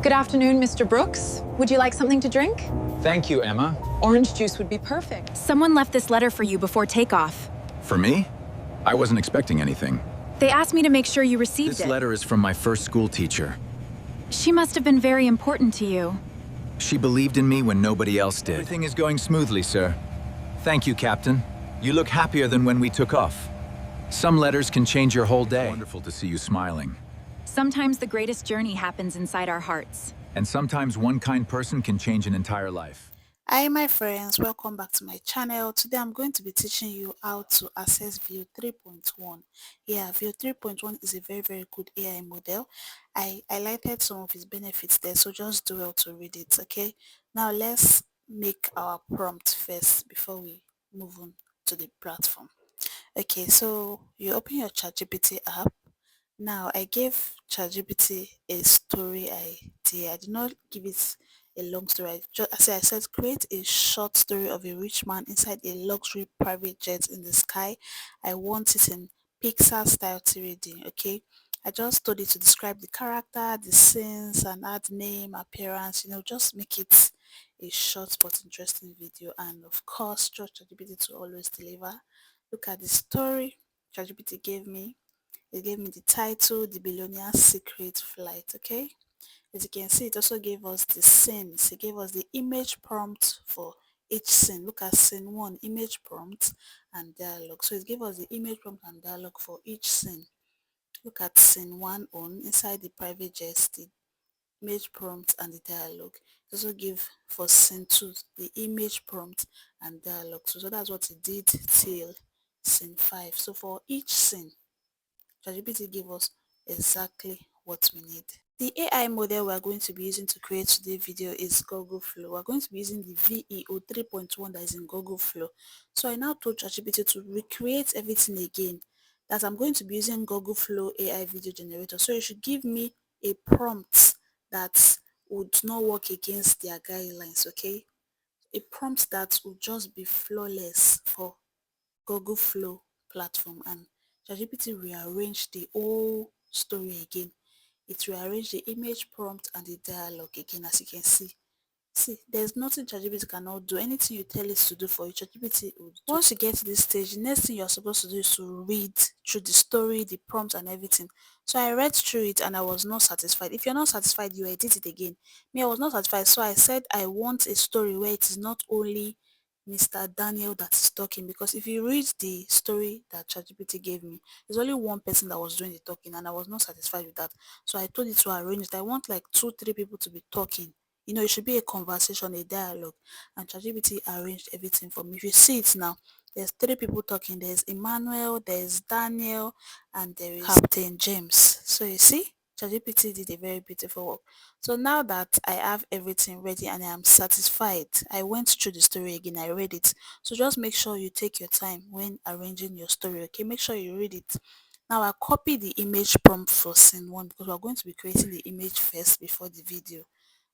Good afternoon, Mr. Brooks. Would you like something to drink? Thank you, Emma. Orange juice would be perfect. Someone left this letter for you before takeoff. For me? I wasn't expecting anything. They asked me to make sure you received This it. letter is from my first school teacher. She must have been very important to you. She believed in me when nobody else did. Everything is going smoothly, sir. Thank you, Captain. You look happier than when we took off. Some letters can change your whole day. Wonderful to see you smiling. Sometimes the greatest journey happens inside our hearts. And sometimes one kind person can change an entire life. Hi my friends, welcome back to my channel. Today I'm going to be teaching you how to access Veo 3.1. Yeah, Veo 3.1 is a very good AI model. I highlighted some of its benefits there, so just do well to read it. Okay, now let's make our prompt first before we move on to the platform. Okay, so you open your ChatGPT app. Now I gave ChatGPT a story idea. I did not give it a long story. I said create a short story of a rich man inside a luxury private jet in the sky. I want it in Pixar style 3D. Okay, I just told it to describe the character, the scenes, and add name, appearance. Just make it a short but interesting video. And of course, trust ChatGPT to always deliver. Look at the story ChatGPT gave me. It gave me the title, The Billionaire's Secret Flight. Okay, as you can see, it also gave us the scenes. It gave us the image prompt for each scene. Look at scene 1, image prompt and dialogue. So it gave us the image prompt and dialogue for each scene. Look at scene 1 on inside the private jet, the image prompt and the dialogue. It also gave for scene 2 the image prompt and dialogue. So that's what it did till scene 5. So for each scene, ChatGPT gave us exactly what we need. The AI model we are going to be using to create today's video is Google Flow. We're going to be using the Veo 3.1 that is in Google Flow. So I now told ChatGPT to recreate everything again, that I'm going to be using Google Flow AI video generator. So it should give me a prompt that would not work against their guidelines, okay? A prompt that would just be flawless for Google Flow platform. And ChatGPT rearranged the whole story again. It rearranged the image prompt and the dialogue again, as you can see. See, there's nothing ChatGPT cannot do. Anything you tell it to do for you, ChatGPT will do. Once you get to this stage, the next thing you're supposed to do is to read through the story, the prompt and everything. So I read through it and I was not satisfied. If you're not satisfied, you edit it again. Me, I was not satisfied, so I said I want a story where it is not only Mr. Daniel that is talking, because if you read the story that ChatGPT gave me, there's only one person that was doing the talking and I was not satisfied with that. So I told it to arrange it. I want like 2-3 people to be talking. It should be a conversation, a dialogue. And ChatGPT arranged everything for me. If you see it now, there's 3 people talking. There's Emmanuel, there's Daniel, and there is Captain James. So you see, ChatGPT did a very beautiful work. So now that I have everything ready and I am satisfied, I went through the story again. I read it. So just make sure you take your time when arranging your story, okay? Make sure you read it. Now I copy the image prompt for scene 1 because we're going to be creating the image first before the video.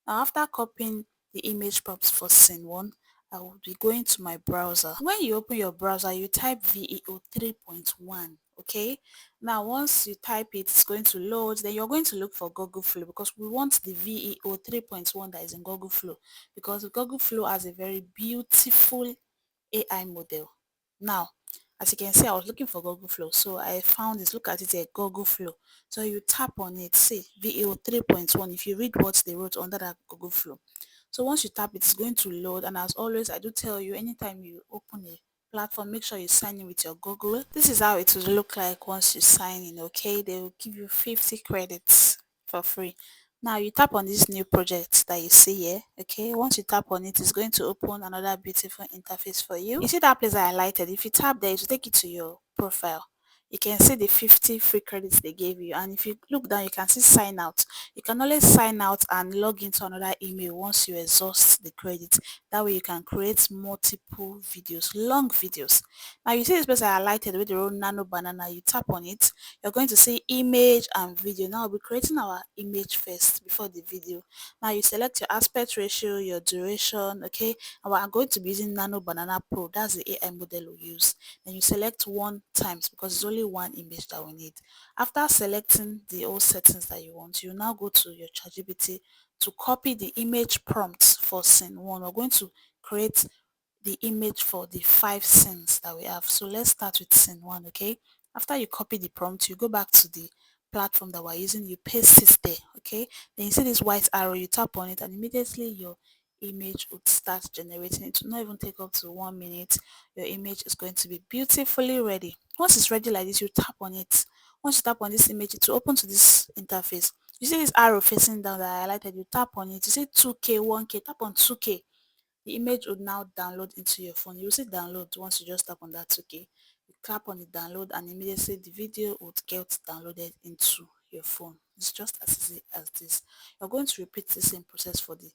Now after copying the image prompts for scene 1, I will be going to my browser. When you open your browser, you type Veo 3.1, okay? Now once you type it, it's going to load. Then you're going to look for Google Flow because we want the Veo 3.1 that is in Google Flow, because Google Flow has a very beautiful AI model. Now, as you can see, I was looking for Google Flow, so I found this. Look at it here, Google Flow. So you tap on it, see Veo 3.1. If you read what they wrote under that Google Flow, so once you tap it, it's going to load. And as always, I do tell you, anytime you open a platform, make sure you sign in with your Google. This is how it will look like once you sign in, okay? They will give you 50 credits for free. Now you tap on this new project that you see here, okay? Once you tap on it, it's going to open another beautiful interface for you. You see that place I highlighted? If you tap there, it will take you to your profile. You can see the 50 free credits they gave you, and if you look down, you can see sign out. You can always sign out and log into another email once you exhaust the credits. That way you can create multiple videos, long videos. Now you see this place I highlighted with the road nano banana. You tap on it, you're going to see image and video. Now we'll be creating our image first before the video. Now you select your aspect ratio, your duration, okay? And we're going to be using Nano Banana Pro. That's the AI model we use. Then you select 1 times because it's only one image that we need. After selecting the old settings that you want, you now go to your ChatGPT to copy the image prompts for scene 1. We're going to create the image for the 5 scenes that we have. So let's start with scene 1, okay? After you copy the prompt, you go back to the platform that we're using, you paste it there, okay? Then you see this white arrow, you tap on it and immediately your image would start generating. It will not even take up to 1 minute. Your image is going to be beautifully ready. Once it's ready like this, you tap on it. Once you tap on this image, it will open to this interface. You see this arrow facing down that I highlighted, you tap on it. You see 2K, 1K, tap on 2K. The image would now download into your phone. You will see download once you just tap on that 2K. You tap on the download and immediately the video would get downloaded into your phone. It's just as easy as this. You're going to repeat the same process for the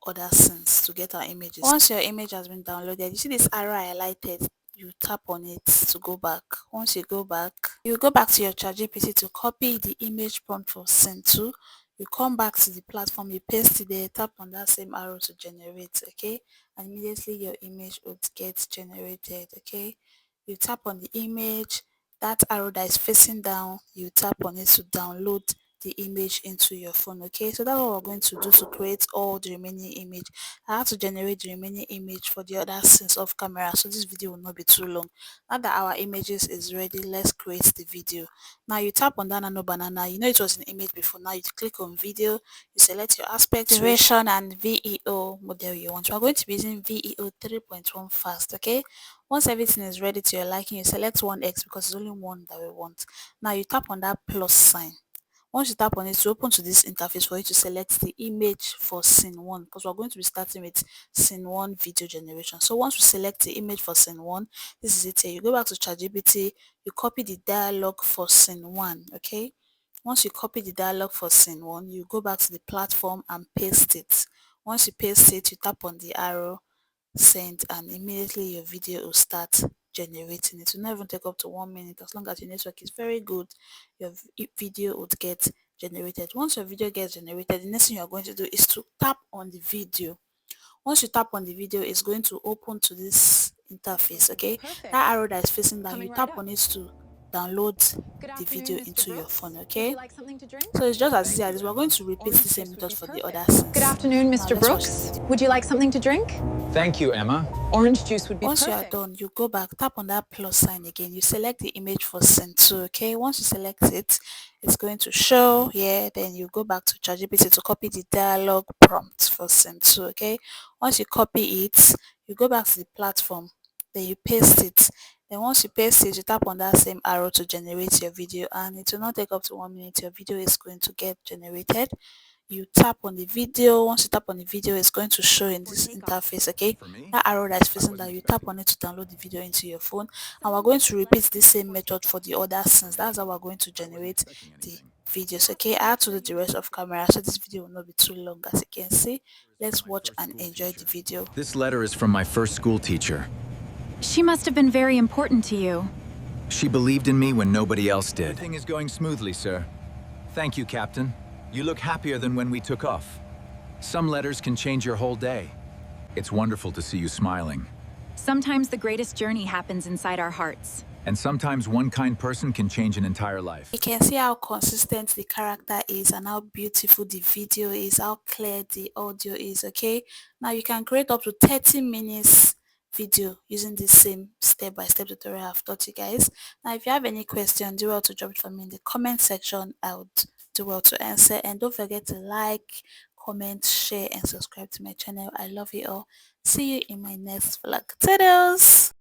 other scenes to get our images. Once your image has been downloaded, you see this arrow highlighted, you tap on it to go back. Once you go back, you go back to your ChatGPT to copy the image prompt for scene 2. You come back to the platform, you paste it there, tap on that same arrow to generate, okay? And immediately your image would get generated, okay? You tap on the image, that arrow that is facing down, you tap on it to download the image into your phone, okay? So that's what we're going to do to create all the remaining image. I have to generate the remaining image for the other scenes off camera, so this video will not be too long. Now that our images is ready, let's create the video. Now you tap on that nano banana. You know it was an image before. Now you click on video, you select your aspect, duration and VEO model you want. We're going to be using Veo 3.1 fast, okay? Once everything is ready to your liking, you select 1x because it's only one that we want. Now you tap on that plus sign. Once you tap on it, to open to this interface for you to select the image for scene 1 because we're going to be starting with scene 1 video generation. So once we select the image for scene 1, this is it here. You go back to ChatGPT, you copy the dialogue for scene 1, okay? Once you copy the dialogue for scene 1, you go back to the platform and paste it. Once you paste it, you tap on the arrow, send, and immediately your video will start generating. It will not even take up to 1 minute. As long as your network is very good, your video would get generated. Once your video gets generated, the next thing you're going to do is to tap on the video. Once you tap on the video, it's going to open to this interface, okay? Perfect. That arrow that is facing down, Coming you right tap up. on it to download Good the afternoon, video Mr. into your Brooks. phone, Would okay? you like something to drink? So it's just as easy Thank as you, this. We're Emma. going to repeat Orange the same juice would method be for the perfect. other scenes. Good afternoon, Now Mr. let's watch the Brooks. video. Would you like something to drink? Thank you, Emma. Orange juice would be Once you are perfect. done, you go back, tap on that plus sign again. You select the image for scene 2, okay? Once you select it, it's going to show here. Then you go back to ChatGPT to copy the dialogue prompt for scene 2, okay? Once you copy it, you go back to the platform. Then you paste it. Then once you paste it, you tap on that same arrow to generate your video, and it will not take up to 1 minute. Your video is going to get generated. You tap on the video. Once you tap on the video, it's going to show in this interface, okay? For me? That arrow that is I facing wasn't down, you tap expecting on it that. to download the video into your phone. And we're going to repeat the same method for the other scenes. That's how we're going to I wasn't generate expecting the anything. videos, okay? I had to do the rest of camera, so this video will not be too long. As you can see, let's watch and enjoy the video. This letter is from my first school teacher. She must have been very important to you. She believed in me when nobody else did. Everything is going smoothly, sir. Thank you, Captain. You look happier than when we took off. Some letters can change your whole day. It's wonderful to see you smiling. Sometimes the greatest journey happens inside our hearts. And sometimes one kind person can change an entire life. You can see how consistent the character is and how beautiful the video is, how clear the audio is, okay? Now you can create up to 30 minutes video using the same step-by-step tutorial I've taught you guys. Now if you have any question, do well to drop it for me in the comment section. I would do well to answer, and don't forget to like, comment, share and subscribe to my channel. I love you all. See you in my next vlog. Toodles!